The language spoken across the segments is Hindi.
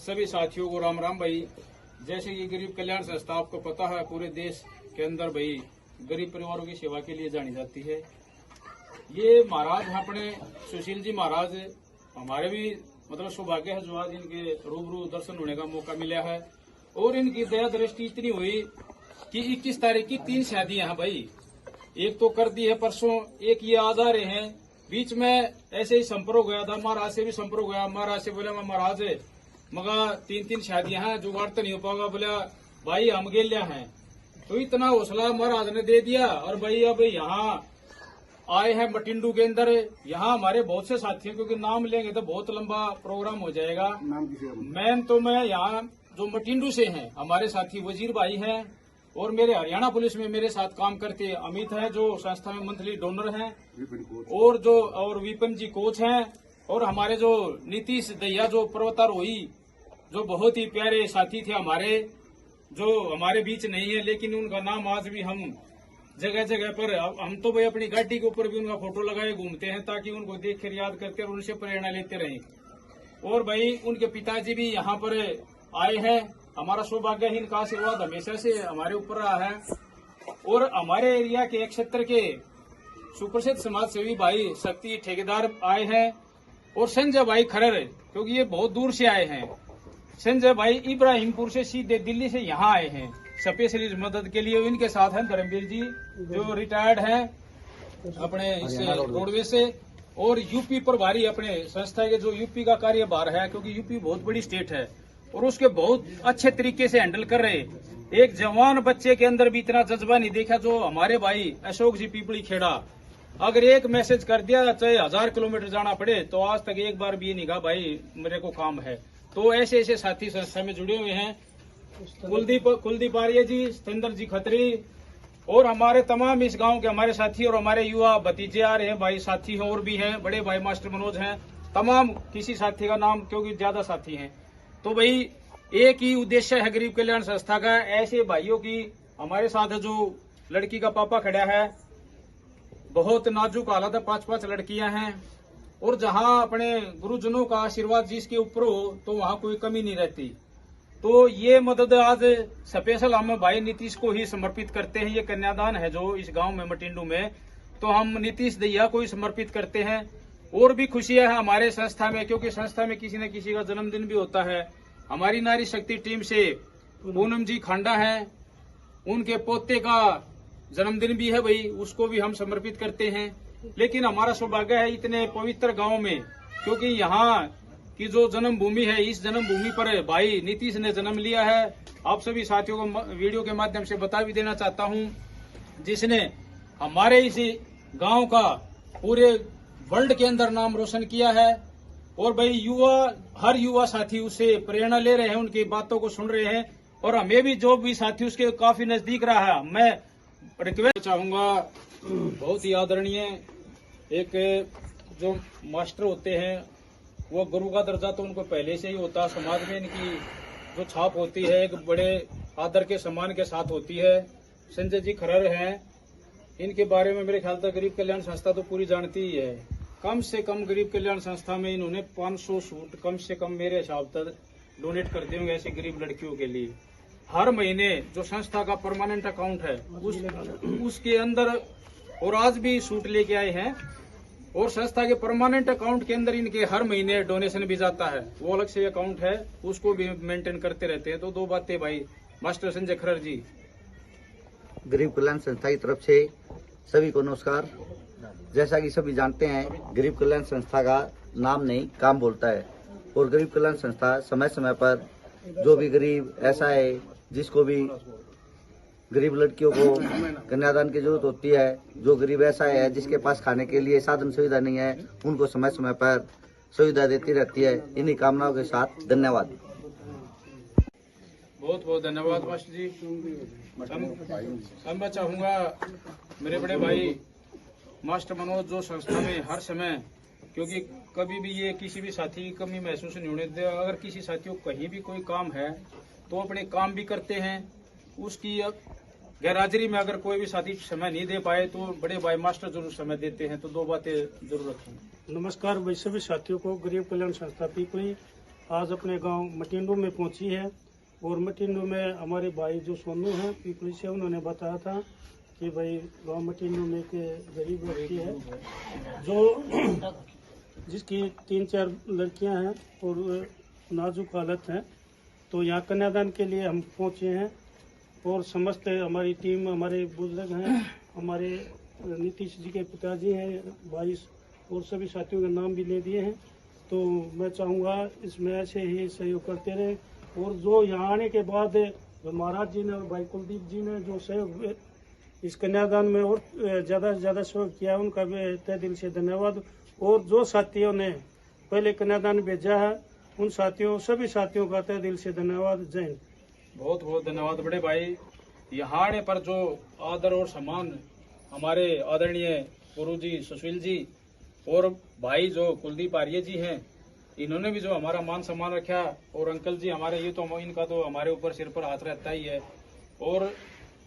सभी साथियों को राम राम भाई। जैसे कि गरीब कल्याण संस्था आपको पता है पूरे देश के अंदर भाई गरीब परिवारों की सेवा के लिए जानी जाती है। ये महाराज अपने सुशील जी महाराज हमारे भी मतलब सौभाग्य है जो आज इनके रूबरू दर्शन होने का मौका मिला है। और इनकी दया दृष्टि इतनी हुई कि 21 तारीख की 3 शादियां हैं भाई। एक तो कर दी है परसों, एक ये आ जा रहे हैं। बीच में ऐसे ही संपर्क गया था, महाराज से भी संपर्क गया। महाराज से बोला मैं महाराज मगा 3 शादियां हैं, जुगाड़ तो नहीं हो पाएगा। बोला भाई हम गेलिया हैं। तो इतना हौसला महाराज ने दे दिया। और भाई अब यहाँ आए हैं मटिंडू के अंदर। यहाँ हमारे बहुत से साथी हैं, क्योंकि नाम लेंगे तो बहुत लंबा प्रोग्राम हो जाएगा। मैन तो मैं यहाँ जो मटिंडू से हैं हमारे साथी वजीर भाई हैं, और मेरे हरियाणा पुलिस में मेरे साथ काम करते अमित है जो संस्था में मंथली डोनर हैं, और विपिन जी कोच हैं, और हमारे जो नीतीश दहिया जो पर्वतारोही जो बहुत ही प्यारे साथी थे हमारे, जो हमारे बीच नहीं है लेकिन उनका नाम आज भी हम जगह जगह पर हम तो भाई अपनी गाड़ी के ऊपर भी उनका फोटो लगाए घूमते हैं ताकि उनको देख कर याद करते और उनसे प्रेरणा लेते रहें। और भाई उनके पिताजी भी यहाँ पर आए हैं। हमारा सौभाग्य है, इनका आशीर्वाद हमेशा से हमारे ऊपर रहा है। और हमारे एरिया के एक क्षेत्र के सुप्रसिद्ध समाज सेवी भाई शक्ति ठेकेदार आए हैं, और संजय भाई खरर क्योंकि ये बहुत दूर से आए हैं। संजय भाई इब्राहिमपुर से सीधे दिल्ली से यहाँ आए हैं स्पेशली मदद के लिए। इनके साथ हैं धर्मवीर जी जो रिटायर्ड हैं अपने इस रोडवेज से, और यूपी प्रभारी अपने संस्था के जो यूपी का कार्यभार है, क्योंकि यूपी बहुत बड़ी स्टेट है और उसके बहुत अच्छे तरीके से हैंडल कर रहे। एक जवान बच्चे के अंदर भी इतना जज्बा नहीं देखा जो हमारे भाई अशोक जी पीपली खेड़ा। अगर एक मैसेज कर दिया चाहे 1000 किलोमीटर जाना पड़े तो आज तक एक बार भी नहीं कहा भाई मेरे को काम है। तो ऐसे ऐसे साथी संस्था में जुड़े हुए हैं। कुलदीप आर्य जी, सतेंद्र जी खत्री, और हमारे तमाम इस गांव के हमारे साथी और हमारे युवा भतीजे आ रहे हैं भाई, साथी हैं और भी हैं, बड़े भाई मास्टर मनोज हैं, तमाम किसी साथी का नाम क्योंकि ज्यादा साथी हैं। तो भाई एक ही उद्देश्य है गरीब कल्याण संस्था का। ऐसे भाइयों की हमारे साथ जो लड़की का पापा खड़ा है, बहुत नाजुक हालत है, 5 लड़कियां हैं, और जहां अपने गुरुजनों का आशीर्वाद जिसके ऊपर हो तो वहां कोई कमी नहीं रहती। तो ये मदद आज स्पेशल हम भाई नीतीश को ही समर्पित करते हैं। ये कन्यादान है जो इस गांव में मटिंडू में, तो हम नीतीश दहिया को ही समर्पित करते हैं। और भी खुशियां हैं हमारे संस्था में, क्योंकि संस्था में किसी न किसी का जन्मदिन भी होता है। हमारी नारी शक्ति टीम से पूनम जी खांडा हैं, उनके पोते का जन्मदिन भी है भाई, उसको भी हम समर्पित करते हैं। लेकिन हमारा सौभाग्य है इतने पवित्र गांव में, क्योंकि यहाँ की जो जन्मभूमि है, इस जन्मभूमि पर भाई नीतीश ने जन्म लिया है। आप सभी साथियों को वीडियो के माध्यम से बता भी देना चाहता हूँ, जिसने हमारे इस गांव का पूरे वर्ल्ड के अंदर नाम रोशन किया है। और भाई हर युवा साथी उससे प्रेरणा ले रहे हैं, उनकी बातों को सुन रहे हैं, और हमें भी जो भी साथी उसके काफी नजदीक रहा है। मैं रिक्वेस्ट चाहूंगा, बहुत ही आदरणीय एक जो मास्टर होते हैं वो गुरु का दर्जा तो उनको पहले से ही होता, समाज में इनकी जो छाप होती है एक बड़े आदर के सम्मान के साथ होती है। संजय जी खरर हैं, इनके बारे में मेरे ख्याल तक गरीब कल्याण संस्था तो पूरी जानती ही है। कम से कम गरीब कल्याण संस्था में इन्होंने 500 सूट कम से कम मेरे हिसाब तक डोनेट कर दिए होंगे ऐसे गरीब लड़कियों के लिए। हर महीने जो संस्था का परमानेंट अकाउंट है उसके अंदर, और आज भी सूट लेके आए हैं, और संस्था के परमानेंट अकाउंट के अंदर इनके हर महीने डोनेशन भी जाता है। वो अलग से अकाउंट है, उसको भी मेंटेन करते रहते हैं। तो 2 बातें भाई मास्टर संजय खरर जी। गरीब कल्याण संस्था की तरफ से सभी को नमस्कार। जैसा कि सभी जानते हैं, गरीब कल्याण संस्था का नाम नहीं काम बोलता है, और गरीब कल्याण संस्था समय समय पर जो भी गरीब ऐसा है जिसको भी गरीब लड़कियों को कन्यादान की जरूरत होती है, जो गरीब ऐसा है जिसके पास खाने के लिए साधन सुविधा नहीं है, उनको समय समय पर सुविधा देती रहती है। इन्हीं कामनाओं के साथ धन्यवाद। बहुत बहुत धन्यवाद मास्टर जी। अब मैं चाहूंगा मेरे बड़े भाई मास्टर मनोज जो संस्था में हर समय, क्योंकि कभी भी ये किसी भी साथी की कमी महसूस नहीं होने देते। अगर किसी साथियों को कहीं भी कोई काम है तो अपने काम भी करते हैं। उसकी गैरहाजिरी में अगर कोई भी साथी समय नहीं दे पाए तो बड़े भाई मास्टर जरूर समय देते हैं। तो 2 बातें जरूर रखें। नमस्कार भाई सभी साथियों को। गरीब कल्याण संस्था पीपली आज अपने गांव मटिंडू में पहुंची है। और मटिंडू में हमारे भाई जो सोनू हैं पीपली से, उन्होंने बताया था कि भाई गांव मटिंडू में एक गरीब व्यक्ति है जो जिसकी 3-4 लड़कियां हैं और नाजुक हालत है। तो यहाँ कन्यादान के लिए हम पहुंचे हैं और समस्त हमारी टीम, हमारे बुजुर्ग हैं, हमारे नीतीश जी के पिताजी हैं, भाई और सभी साथियों के नाम भी ले दिए हैं। तो मैं चाहूँगा इसमें ऐसे ही सहयोग करते रहे। और जो यहाँ आने के बाद जो महाराज जी ने और भाई कुलदीप जी ने जो सहयोग इस कन्यादान में और ज़्यादा से ज़्यादा सहयोग किया, उनका भी तहे दिल से धन्यवाद। और जो साथियों ने पहले कन्यादान भेजा है, उन साथियों, सभी साथियों का तहे दिल से धन्यवाद। जय हिंद। बहुत बहुत धन्यवाद बड़े भाई। यहाँ आने पर जो आदर और सम्मान हमारे आदरणीय गुरु जी सुशील जी और भाई जो कुलदीप आर्य जी हैं, इन्होंने भी जो हमारा मान सम्मान रखा। और अंकल जी हमारे, ये तो इनका तो हमारे ऊपर सिर पर हाथ रहता ही है। और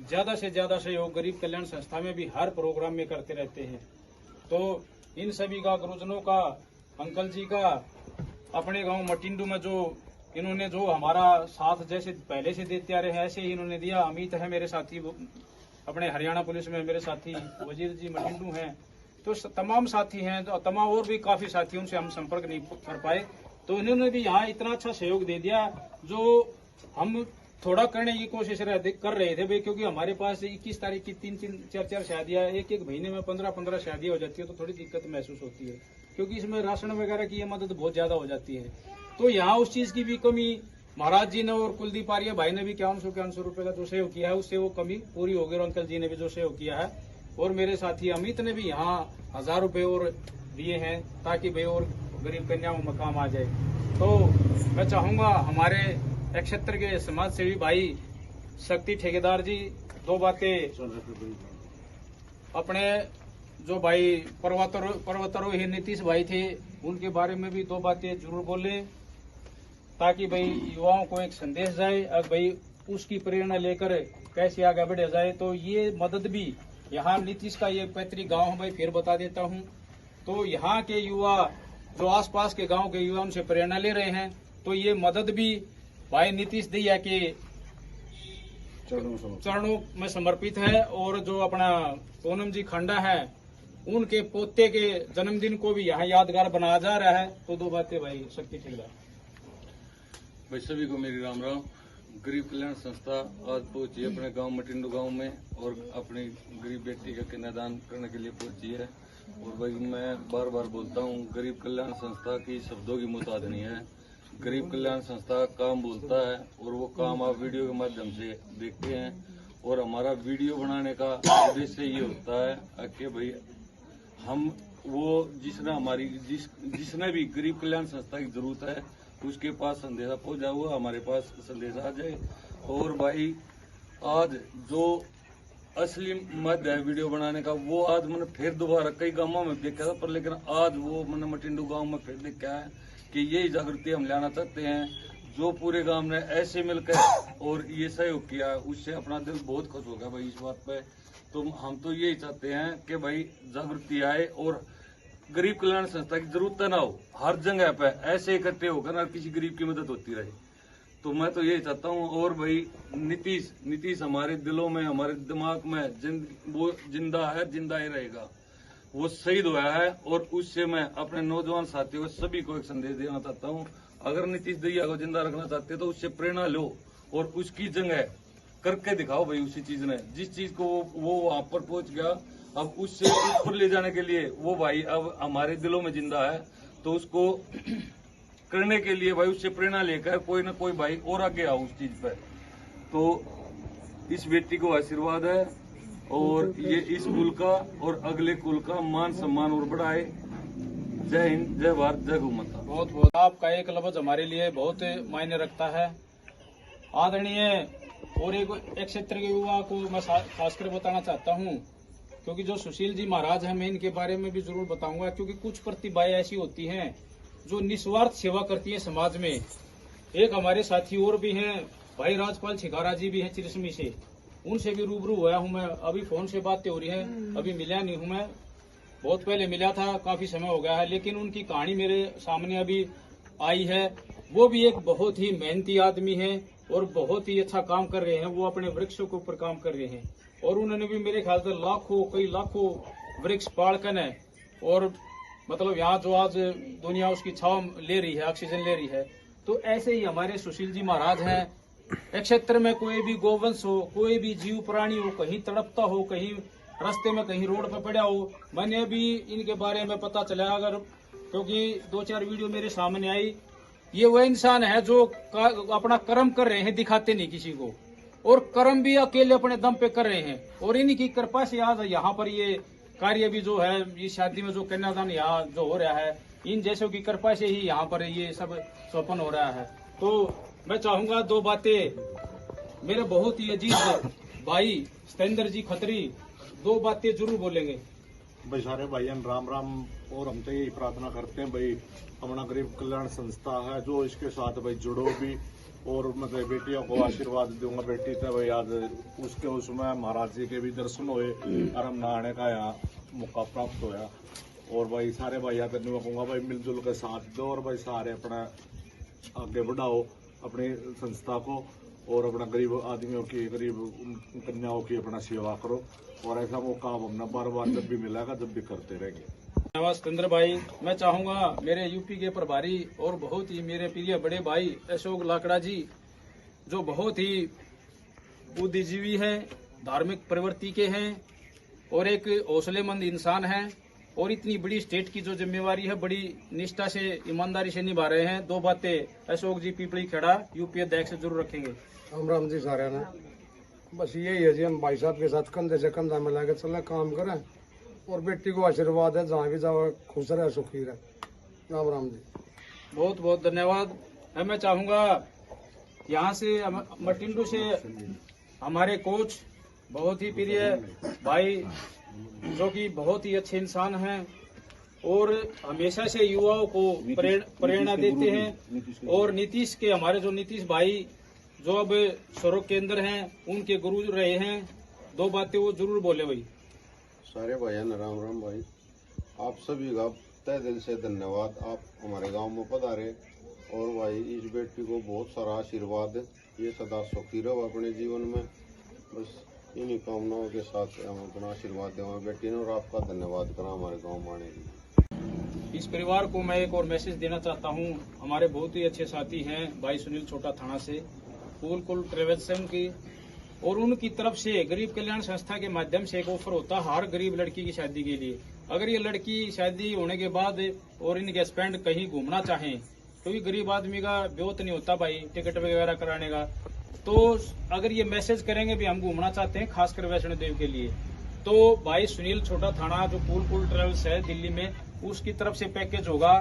ज्यादा से ज्यादा सहयोग गरीब कल्याण संस्था में भी हर प्रोग्राम में करते रहते हैं। तो इन सभी का, गुरुजनों का, अंकल जी का, अपने गांव मटिंडू में जो इन्होंने जो हमारा साथ जैसे पहले से देते आ रहे हैं, ऐसे ही इन्होंने दिया। अमित है मेरे साथी, अपने हरियाणा पुलिस में मेरे साथी, वजीर जी मटिंडू हैं। तो तमाम साथी हैं, तो तमाम और भी काफी साथी, उनसे हम संपर्क नहीं कर पाए। तो इन्होंने भी यहाँ इतना अच्छा सहयोग दे दिया जो हम थोड़ा करने की कोशिश कर रहे थे भाई, क्योंकि हमारे पास 21 तारीख की 3-3, 4-4 शादियां, एक महीने में 15-15 शादियां हो जाती है। तो थोड़ी दिक्कत महसूस होती है, क्योंकि इसमें राशन वगैरह की ये मदद बहुत ज्यादा हो जाती है। तो यहाँ उस चीज की भी कमी महाराज जी ने और कुलदीप आर्य भाई ने भी 51 रुपए का जो सहयोग किया है, उससे वो कमी पूरी हो गई। और अंकल जी ने भी जो सहयोग किया है, और मेरे साथी अमित ने भी यहाँ 1000 रुपए और दिए हैं, ताकि भाई और गरीब कन्याओं में काम आ जाए। तो मैं चाहूंगा हमारे क्षेत्र के समाज सेवी भाई शक्ति ठेकेदार जी 2 बातें, अपने जो भाई पर्वतारोही नीतीश भाई थे, उनके बारे में भी 2 बातें जरूर बोले, ताकि भाई युवाओं को एक संदेश जाए, अब भाई उसकी प्रेरणा लेकर कैसे आगे बढ़े जाए। तो ये मदद भी यहाँ नीतीश का ये पैतृक गांव है भाई, फिर बता देता हूँ। तो यहाँ के युवा, जो आसपास के गांव के युवा, उनसे प्रेरणा ले रहे हैं। तो ये मदद भी भाई नीतीश दैया के चरणों में समर्पित है। और जो अपना पूनम जी खंडा है, उनके पोते के जन्मदिन को भी यहाँ यादगार बनाया जा रहा है। तो 2 बातें भाई शक्ति ठेकेदार भाई। सभी को मेरी राम राम। गरीब कल्याण संस्था आज पहुंची अपने गांव मटिंडू गांव में और अपनी गरीब बेटी का कन्यादान करने के लिए पहुंची है। और भाई मैं बार बार बोलता हूं, गरीब कल्याण संस्था की शब्दों की मुताद नहीं है। गरीब कल्याण संस्था काम बोलता है और वो काम आप वीडियो के माध्यम से देखते हैं। और हमारा वीडियो बनाने का उद्देश्य ये होता है कि भाई हम वो जिसने भी गरीब कल्याण संस्था की जरूरत है, उसके पास संदेशा पहुंचा हुआ हमारे पास संदेशा आ जाए। और भाई आज जो असली मद है वीडियो बनाने का, वो आज मैंने फिर दोबारा कई गांवों में देखा था, पर लेकिन आज वो मैंने मटिंडू गांव में फिर देखा है कि यही जागृति हम लाना चाहते हैं। जो पूरे गांव ने ऐसे मिलकर और ये सहयोग किया, उससे अपना दिल बहुत खुश होगा भाई इस बात पे। तो हम तो यही चाहते हैं कि भाई जागृति आए और गरीब कल्याण संस्था की जरूरत ना हो, हर जगह पे ऐसे इकट्ठे होकर हर किसी गरीब की मदद होती रहे। तो मैं तो यही चाहता हूँ। और भाई नीतीश हमारे दिलों में, हमारे दिमाग में वो जिंदा है, जिंदा ही रहेगा। वो शहीद हुआ है और उससे मैं अपने नौजवान साथियों को सभी को एक संदेश देना चाहता हूँ। अगर नीतीश दैया को जिंदा रखना चाहते तो उससे प्रेरणा लो और उसकी जगह करके दिखाओ भाई। उसी चीज ने, जिस चीज को वो वहां पर पहुंच गया, अब उससे ऊपर ले जाने के लिए वो भाई अब हमारे दिलों में जिंदा है। तो उसको करने के लिए भाई उससे प्रेरणा लेकर कोई ना कोई भाई और आगे आओ उस चीज पर। तो इस बेटी को आशीर्वाद है और ये इस कुल का और अगले कुल का मान सम्मान और बढ़ाए। जय हिंद, जय भारत, जय गौ माता। बहुत बहुत आपका एक लफ्ज हमारे लिए बहुत मायने रखता है। आदरणीय और एक क्षेत्र के युवा को मैं खासकर बताना चाहता हूँ, क्योंकि जो सुशील जी महाराज हैं, मैं इनके बारे में भी जरूर बताऊंगा। क्योंकि कुछ प्रतिभाएं ऐसी होती हैं जो निस्वार्थ सेवा करती है समाज में। एक हमारे साथी और भी हैं, भाई राजपाल छिकारा जी भी हैं चिरसमी से, उनसे भी रूबरू हुआ हूं मैं। अभी फोन से बातें हो रही है, अभी मिला नहीं हूं मैं, बहुत पहले मिला था, काफी समय हो गया है। लेकिन उनकी कहानी मेरे सामने अभी आई है वो भी एक बहुत ही मेहनती आदमी है और बहुत ही अच्छा काम कर रहे हैं। वो अपने वृक्षों के ऊपर काम कर रहे हैं और उन्होंने भी मेरे ख्याल से कई लाखों वृक्ष पाड़कन है और मतलब यहाँ जो आज दुनिया उसकी छाव ले रही है, ऑक्सीजन ले रही है। तो ऐसे ही हमारे सुशील जी महाराज हैं। एक क्षेत्र में कोई भी गोवंश हो, कोई भी जीव प्राणी हो, कहीं तड़पता हो, कहीं रास्ते में कहीं रोड पर पड़ा हो, मैंने अभी इनके बारे में पता चला, अगर क्योंकि 2-4 वीडियो मेरे सामने आई। ये वह इंसान है जो अपना कर्म कर रहे हैं, दिखाते नहीं किसी को, और कर्म भी अकेले अपने दम पे कर रहे हैं। और इन्हीं की कृपा से आज यहाँ पर ये कार्य भी जो है, इस शादी में जो कन्यादान यहाँ जो हो रहा है, इन जैसों की कृपा से ही यहाँ पर ये सब संपन्न हो रहा है। तो मैं चाहूंगा 2 बातें मेरे बहुत ही अजीज भाई सतेंद्र जी खत्री 2 बातें जरूर बोलेंगे। भाई सारे भाइयों राम राम। और हम तो यही प्रार्थना करते हैं भाई, हमारा गरीब कल्याण संस्था है जो इसके साथ भाई जुड़ो भी, और मतलब बेटियों को आशीर्वाद दूंगा। बेटी तो भाई आज उसके उसमें महाराज जी के भी दर्शन हुए और हम नहाने का यहाँ मौका प्राप्त होया। और भाई सारे भाई आते मैं कहूँगा भाई मिलजुल के साथ दो और भाई सारे अपना आगे बढ़ाओ अपनी संस्था को, और अपना गरीब आदमियों की, गरीब कन्याओं की अपना सेवा करो। और ऐसा मौका हमने बार बार जब भी मिलेगा जब भी करते रहेंगे। धन्यवाद सतेंद्र भाई। मैं चाहूंगा मेरे यूपी के प्रभारी और बहुत ही मेरे प्रिय बड़े भाई अशोक लाकड़ा जी, जो बहुत ही बुद्धिजीवी हैं, धार्मिक प्रवृत्ति के हैं और एक हौसलेमंद इंसान हैं, और इतनी बड़ी स्टेट की जो जिम्मेवारी है बड़ी निष्ठा से, ईमानदारी से निभा रहे हैं। 2 बातें अशोक जी पीपली खेड़ा यूपी अध्यक्ष से जरूर रखेंगे। राम जी सारे ने बस यही है जी, हम भाई साहब के साथ कंधे से कंधा मिला के चले, काम करें और बेटी को आशीर्वाद है, जहाँ भी जाओ खुश रहे सुखी रहे। राम जी बहुत बहुत धन्यवाद। मैं चाहूंगा यहाँ से मटिंडू से हमारे कोच बहुत ही प्रिय भाई, जो कि बहुत ही अच्छे इंसान हैं और हमेशा से युवाओं को प्रेरणा देते हैं। और नीतीश के हमारे जो नीतीश भाई जो अब स्वरूप के अंदर हैं, उनके गुरु रहे हैं। 2 बातें वो जरूर बोले भाई। सारे भाइयों राम राम भाई, आप सभी का तहे दिल से धन्यवाद। आप हमारे गांव में पधारे और भाई इस बेटी को बहुत सारा आशीर्वाद, ये सदा सुखी रहो अपने जीवन में। बस इन्हीं कामनाओं के साथ हम अपना आशीर्वाद दें बेटी ने, और आपका धन्यवाद करा हमारे गाँव में आने के लिए। इस परिवार को मैं एक और मैसेज देना चाहता हूँ। हमारे बहुत ही अच्छे साथी हैं भाई सुनील छोटा थाना से, फूलकुल ट्रेवल्स की, और उनकी तरफ से गरीब कल्याण संस्था के माध्यम से एक ऑफर होता है हर गरीब लड़की की शादी के लिए। अगर ये लड़की शादी होने के बाद और इनके हस्बैंड कहीं घूमना चाहें, क्योंकि गरीब आदमी का ब्योत नहीं होता भाई टिकट वगैरह कराने का, तो अगर ये मैसेज करेंगे भी हम घूमना चाहते हैं खासकर वैष्णो देवी के लिए, तो भाई सुनील छोटा थाना जो फूलकुल ट्रेवल्स है दिल्ली में, उसकी तरफ से पैकेज होगा।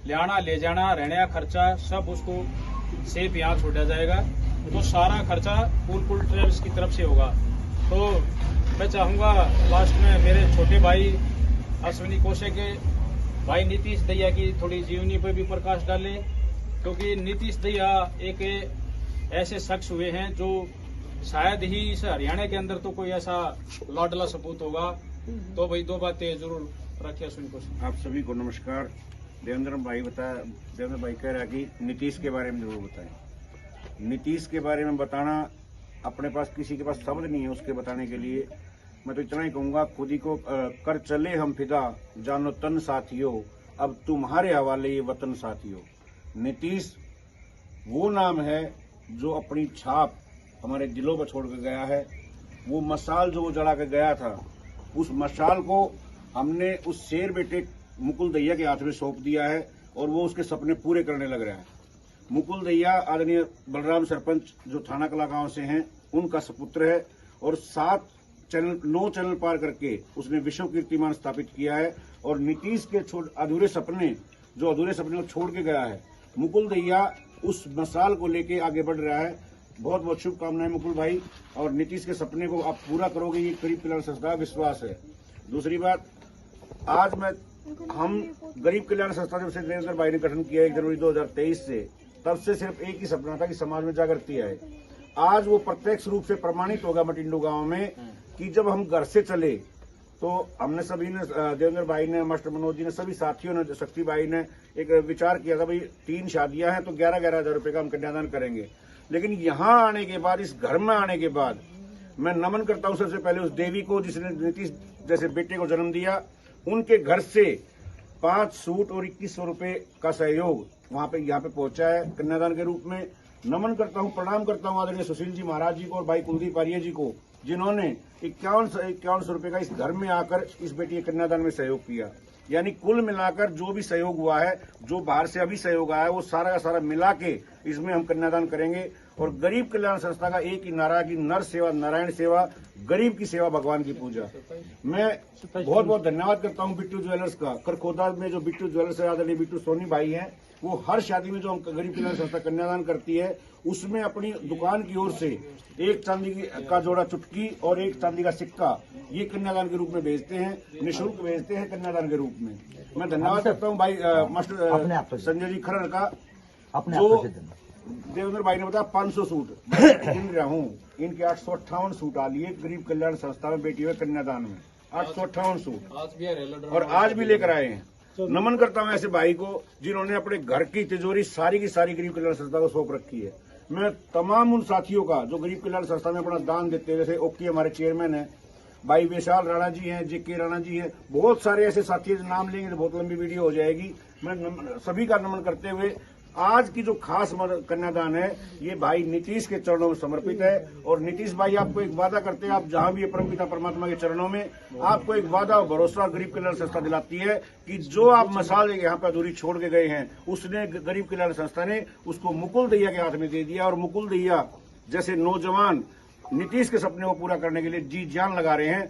ले ले जाना, रहने का खर्चा सब उसको सेफ यहाँ छोड़ा जाएगा। तो सारा खर्चा फूलकुल ट्रेवल्स की तरफ से होगा। तो मैं चाहूंगा लास्ट में मेरे छोटे भाई अश्विनी कोशे के भाई नीतीश दहिया की थोड़ी जीवनी पर भी प्रकाश डालें, क्योंकि नीतीश दहिया एक ऐसे शख्स हुए हैं जो शायद ही इस हरियाणा के अंदर तो कोई ऐसा लाडला सपूत होगा। तो भाई 2 बातें जरूर रखिए अश्विनी कोशे। आप सभी को नमस्कार। देवेंद्र भाई कह रहा कि नीतीश के बारे में जरूर बताएं। नीतीश के बारे में बताना, अपने पास किसी के पास शब्द नहीं है उसके बताने के लिए। मैं तो इतना ही कहूँगा, खुद ही को कर चले हम फिदा, जानो तन साथियों, अब तुम्हारे हवाले ये वतन साथियों। नीतीश वो नाम है जो अपनी छाप हमारे दिलों पर छोड़ कर गया है। वो मशाल जो वो जला कर गया था, उस मशाल को हमने उस शेर बेटे मुकुल दहिया के हाथ में सौंप दिया है और वो उसके सपने पूरे करने लग रहा है। मुकुल दहिया आदरणीय बलराम सरपंच जो थाना कला गांव से हैं, उनका सपुत्र है और 9 चैनल पार करके उसने विश्व कीर्तिमान स्थापित किया है। और नीतीश के अधूरे सपने को छोड़ के गया है, मुकुल दहिया उस मसाल को लेके आगे बढ़ रहा है। बहुत बहुत शुभकामनाएं मुकुल भाई, और नीतीश के सपने को आप पूरा करोगे, ये गरीब कल्याण संस्था का विश्वास है। दूसरी बात, आज हम गरीब कल्याण संस्था जब से देवेंद्र भाई ने गठन किया 1 जनवरी 2023 से, तब से सिर्फ एक ही सपना था कि समाज में जागृति आए। आज वो प्रत्यक्ष रूप से प्रमाणित होगा मटिंडू गांव में कि जब हम घर से चले तो हमने सभी ने, देवेंद्र भाई ने, मास्टर मनोज जी ने, सभी साथियों ने, शक्ति भाई ने एक विचार किया था, भाई 3 शादियां हैं तो 11-11 हजार रुपए का हम कन्यादान करेंगे। लेकिन यहाँ आने के बाद, इस घर में आने के बाद, मैं नमन करता हूँ सबसे पहले उस देवी को जिसने नीतीश जैसे बेटे को जन्म दिया। उनके घर से 5 सूट और 2100 रुपए का सहयोग वहां पे यहाँ पे पहुंचा है कन्यादान के रूप में। नमन करता हूँ, प्रणाम करता हूँ आदरणीय सुशील जी महाराज जी को और भाई कुलदीप आर्य जी को, जिन्होंने 5100 रुपए का इस घर में आकर इस बेटी के कन्यादान में सहयोग किया। यानी कुल मिलाकर जो भी सहयोग हुआ है, जो बाहर से अभी सहयोग आया है, वो सारा का सारा मिला के इसमें हम कन्यादान करेंगे। और गरीब कल्याण संस्था का एक ही नारा कि नर सेवा नारायण सेवा, गरीब की सेवा भगवान की पूजा। मैं बहुत बहुत धन्यवाद करता हूं बिट्टू ज्वेलर्स का। करखोदा में जो बिट्टू ज्वेलर्स है, आदरणीय बिट्टू सोनी भाई हैं, वो हर शादी में जो हम गरीब कल्याण संस्था कन्यादान करती है उसमें अपनी दुकान की ओर से 1 चांदी का जोड़ा चुटकी और 1 चांदी का सिक्का ये कन्यादान के रूप में भेजते हैं, निःशुल्क भेजते हैं कन्यादान के रूप में। मैं धन्यवाद करता हूँ भाई मास्टर संजय जी खरड़ का, जो देवेंद्र भाई ने बताया 500 सूट गिन रहा हूँ, इनके 858 सूट आ लिए गरीब कल्याण संस्था में बेटी हुए कन्यादान में, 858 सूट, और आज भी लेकर आए हैं। नमन करता हूँ ऐसे भाई को जिन्होंने अपने घर की तिजोरी सारी की सारी गरीब कल्याण संस्था को सौंप रखी है। मैं तमाम उन साथियों का जो गरीब कल्याण संस्था में अपना दान देते हैं, जैसे ओकी हमारे चेयरमैन है, भाई विशाल राणा जी हैं, जेके राणा जी हैं, बहुत सारे ऐसे साथी नाम लेंगे तो बहुत लंबी वीडियो हो जाएगी। मैं सभी का नमन करते हुए आज की जो खास कन्यादान है ये भाई नीतीश के चरणों में समर्पित है। और नीतीश भाई आपको एक वादा करते हैं, आप जहां भी परमपिता परमात्मा के चरणों में आपको एक वादा और भरोसा गरीब कल्याण संस्था दिलाती है कि जो आप मसाल यहाँ पे अधूरी छोड़ के गए हैं, उसने गरीब कल्याण संस्था ने उसको मुकुल दैया के हाथ में दे दिया। और मुकुल दैया जैसे नौजवान नीतीश के सपने को पूरा करने के लिए जी जान लगा रहे हैं।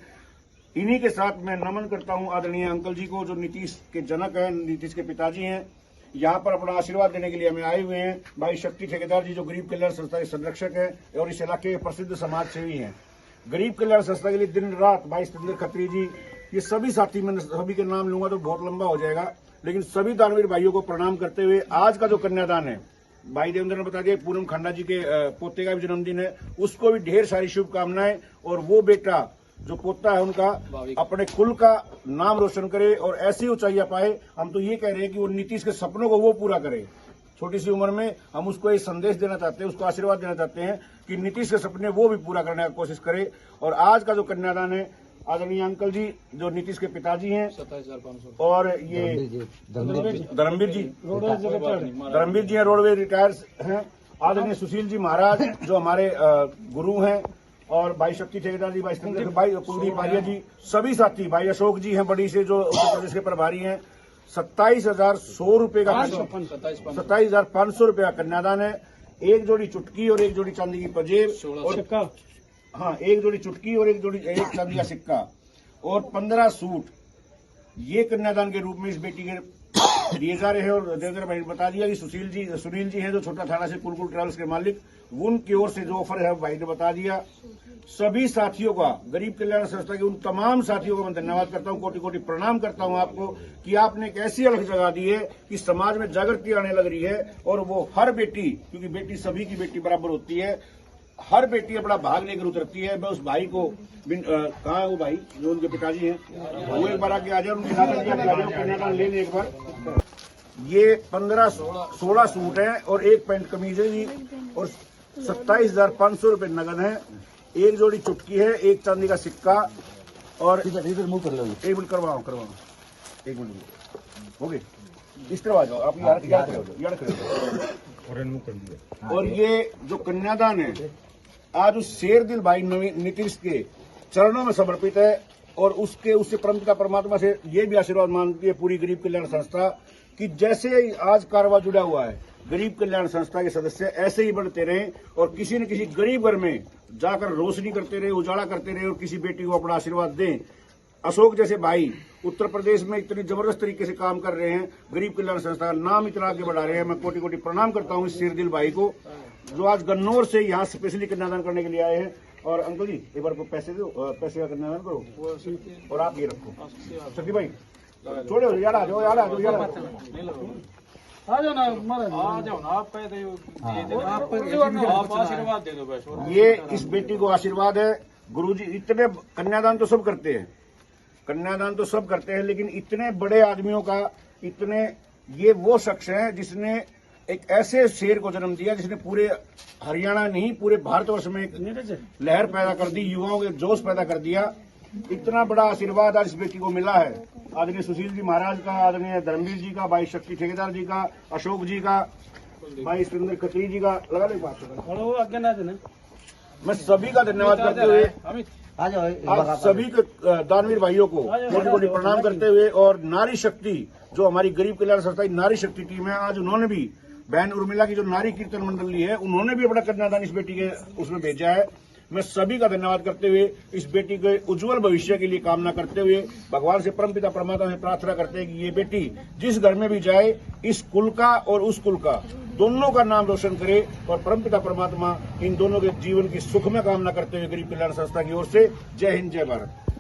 इन्हीं के साथ मैं नमन करता हूं आदरणीय अंकल जी को, जो नीतीश के जनक हैं, नीतीश के पिताजी हैं। यहाँ पर अपना आशीर्वाद देने के लिए हमें आए हुए हैं भाई शक्ति ठेकेदार जी, जो गरीब कल्याण संस्था के संरक्षक हैं और इस इलाके के प्रसिद्ध समाज सेवी हैं। गरीब कल्याण संस्था के लिए दिन रात भाई सतेंद्र खत्री जी, ये सभी साथी, मैं सभी के नाम लूंगा तो बहुत लंबा हो जाएगा, लेकिन सभी दानवीर भाइयों को प्रणाम करते हुए आज का जो कन्यादान है, भाई देवेंद्र ने बता दिया पूनम खंडा जी के पोते का भी जन्मदिन है, उसको भी ढेर सारी शुभकामनाएं। और वो बेटा जो पोता है उनका अपने कुल का नाम रोशन करे और ऐसी ऊंचाइयां पाए। हम तो ये कह रहे हैं कि वो नीतीश के सपनों को वो पूरा करे। छोटी सी उम्र में हम उसको एक संदेश देना चाहते हैं, उसको आशीर्वाद देना चाहते हैं कि नीतीश के सपने वो भी पूरा करने की कोशिश करे। और आज का जो कन्यादान है, आदरणीय अंकल जी जो नीतीश के पिताजी हैं, 27,500, और ये धर्मवीर जी हैं, रोडवेज रिटायर्स हैं, आदरणीय सुशील जी महाराज जो हमारे गुरु हैं, और भाई शक्ति ठेकेदार जी, भाई कुलदीप आर्य जी, सभी साथी, भाई अशोक जी हैं बड़ी से जो उत्तर प्रदेश के प्रभारी हैं। 27,100 रुपए का 27,500 रुपए का कन्यादान है। 1 जोड़ी चुटकी और 1 जोड़ी चांदी की पंजेब, और हाँ 1 जोड़ी चुटकी और 1 चांदी का सिक्का और 15 सूट, ये कन्यादान के रूप में इस बेटी के दिए जा रहे हैं। और देवेंद्र भाई ने बता दिया कि सुनील जी हैं जो छोटा थाना से कुलकुल ट्रेवल्स के मालिक, उनकी ओर से जो ऑफर है भाई ने बता दिया। सभी साथियों का, गरीब कल्याण संस्था के उन तमाम साथियों का मैं धन्यवाद करता हूं, कोटि कोटि प्रणाम करता हूं आपको कि आपने एक ऐसी अलग जगह दी है कि समाज में जागृति आने लग रही है। और वो हर बेटी, क्योंकि बेटी सभी की बेटी बराबर होती है, हर बेटी अपना भाग लेकर उतरती है। मैं उस भाई को कहाँ है वो भाई जो उनके पिताजी हैं, वो एक बार आगे आ जाए, उनकी कन्यादान ले लें एक बार। ये 15-16 सूट हैं और 1 पैंट कमीज है जी, और 27,500 रुपए नगद है। 1 जोड़ी चुटकी है, 1 चांदी का सिक्का, और इधर मुंह कर लो, 1 मिनट करवाओ 1 मिनट हो गए, इस तरह आ जाओ आप, याद करो। और ये जो कन्यादान है आज उस शेरदिल भाई नीतीश के चरणों में समर्पित है। और उससे परमपिता परमात्मा से ये भी आशीर्वाद मांगती है पूरी गरीब कल्याण संस्था कि जैसे आज कारवा जुड़ा हुआ है, गरीब कल्याण संस्था के सदस्य ऐसे ही बढ़ते रहें और किसी न किसी गरीब घर में जाकर रोशनी करते रहे, उजाला करते रहे और किसी बेटी को अपना आशीर्वाद दें। अशोक जैसे भाई उत्तर प्रदेश में इतनी जबरदस्त तरीके से काम कर रहे हैं, गरीब कल्याण संस्था का नाम इतना आगे बढ़ा रहे हैं। मैं कोटि कोटि प्रणाम करता हूं इस शेरदिल भाई को जो आज गन्नौर से यहाँ स्पेशली कन्यादान करने के लिए आए हैं। और अंकल जी एक बार को पैसे दो, पैसे का कन्यादान करो और आप ये रखो। शक्ति भाई छोड़ो यार, आ जाओ यार, आ जाओ यार, आ जाओ ना महाराज, आ जाओ ना, आप आशीर्वाद दे दो बस। ये इस बेटी को आशीर्वाद है। गुरुजी इतने कन्यादान तो सब करते हैं, कन्यादान तो सब करते हैं, लेकिन इतने बड़े आदमियों का ये वो शख्स है जिसने एक ऐसे शेर को जन्म दिया जिसने पूरे हरियाणा नहीं पूरे भारतवर्ष में एक लहर पैदा कर दी, युवाओं के जोश पैदा कर दिया। इतना बड़ा आशीर्वाद आज इस बेटी को मिला है आदरणीय सुशील जी महाराज का, आदरणीय धर्मवीर जी का, भाई शक्ति ठेकेदार जी का, अशोक जी का, भाई सुरेंद्र खत्री जी का, लगा ले बात आगे ना देना। मैं सभी का धन्यवाद करते हुए आप सभी के दानवीर भाइयों को कोटि कोटि प्रणाम करते हुए, और नारी शक्ति जो हमारी गरीब कल्याण संस्था की नारी शक्ति टीम है, आज उन्होंने भी बहन उर्मिला की जो नारी कीर्तन मंडली है उन्होंने भी अपना कन्यादान इस बेटी के उसमें भेजा है। मैं सभी का धन्यवाद करते हुए इस बेटी के उज्जवल भविष्य के लिए कामना करते हुए भगवान से परमपिता परमात्मा से प्रार्थना करते हैं कि ये बेटी जिस घर में भी जाए इस कुल का और उस कुल का दोनों का नाम रोशन करे, और परमपिता परमात्मा इन दोनों के जीवन की सुखमय कामना करते हुए गरीब कल्याण संस्था की ओर से जय हिंद जय भारत।